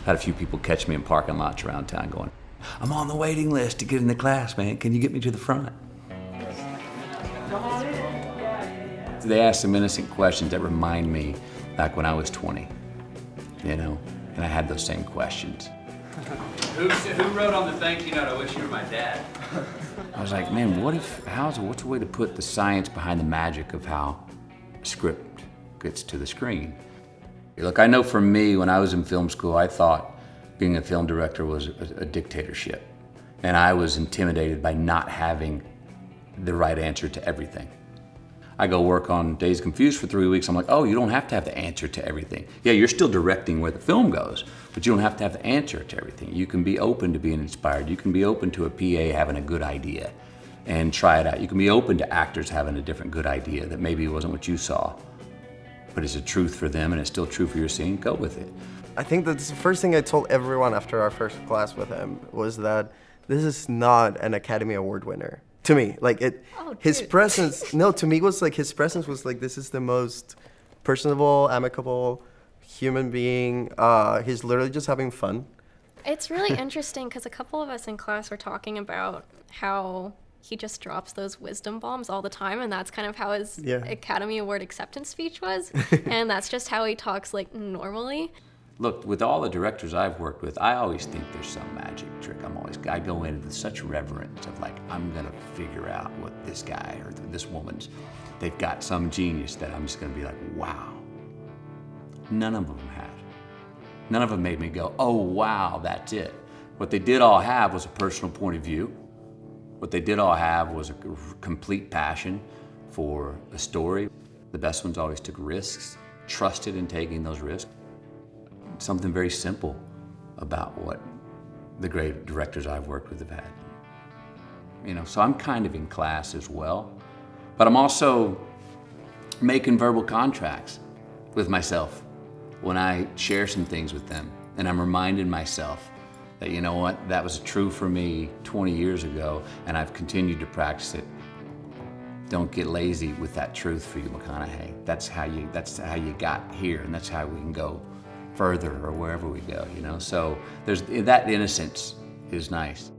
Had a few people catch me in parking lots around town going, "I'm on the waiting list to get in the class, man. Can you get me to the front?" They ask some innocent questions that remind me back when I was 20, you know, and I had those same questions. Who wrote on the thank you note, "I wish you were my dad"? I was like, man, what's a way to put the science behind the magic of how a script gets to the screen? Look, I know for me, when I was in film school, I thought being a film director was a dictatorship. And I was intimidated by not having the right answer to everything. I go work on Dazed and Confused for 3 weeks. I'm like, oh, you don't have to have the answer to everything. Yeah, you're still directing where the film goes, but you don't have to have the answer to everything. You can be open to being inspired. You can be open to a PA having a good idea and try it out. You can be open to actors having a different good idea that maybe wasn't what you saw, but it's a truth for them and it's still true for your scene. Go with it. I think that's the first thing I told everyone after our first class with him was that this is not an Academy Award winner. To me, like his presence, no, to me was like his presence was like, this is the most personable, amicable human being. He's literally just having fun. It's really interesting because a couple of us in class were talking about how he just drops those wisdom bombs all the time, and that's kind of how his Academy Award acceptance speech was, and that's just how he talks like normally. Look, with all the directors I've worked with, I always think there's some magic trick. I go in with such reverence of like, I'm gonna figure out what this guy or this woman's, they've got some genius that I'm just gonna be like, wow. None of them have. None of them made me go, oh wow, that's it. What they did all have was a personal point of view. What they did all have was a complete passion for a story. The best ones always took risks, trusted in taking those risks. Something very simple about what the great directors I've worked with have had. You know, so I'm kind of in class as well, but I'm also making verbal contracts with myself when I share some things with them, and I'm reminding myself that, you know what, that was true for me 20 years ago, and I've continued to practice it. Don't get lazy with that truth for you, McConaughey. That's how you got here, and that's how we can go further or wherever we go, you know? So there's that innocence is nice.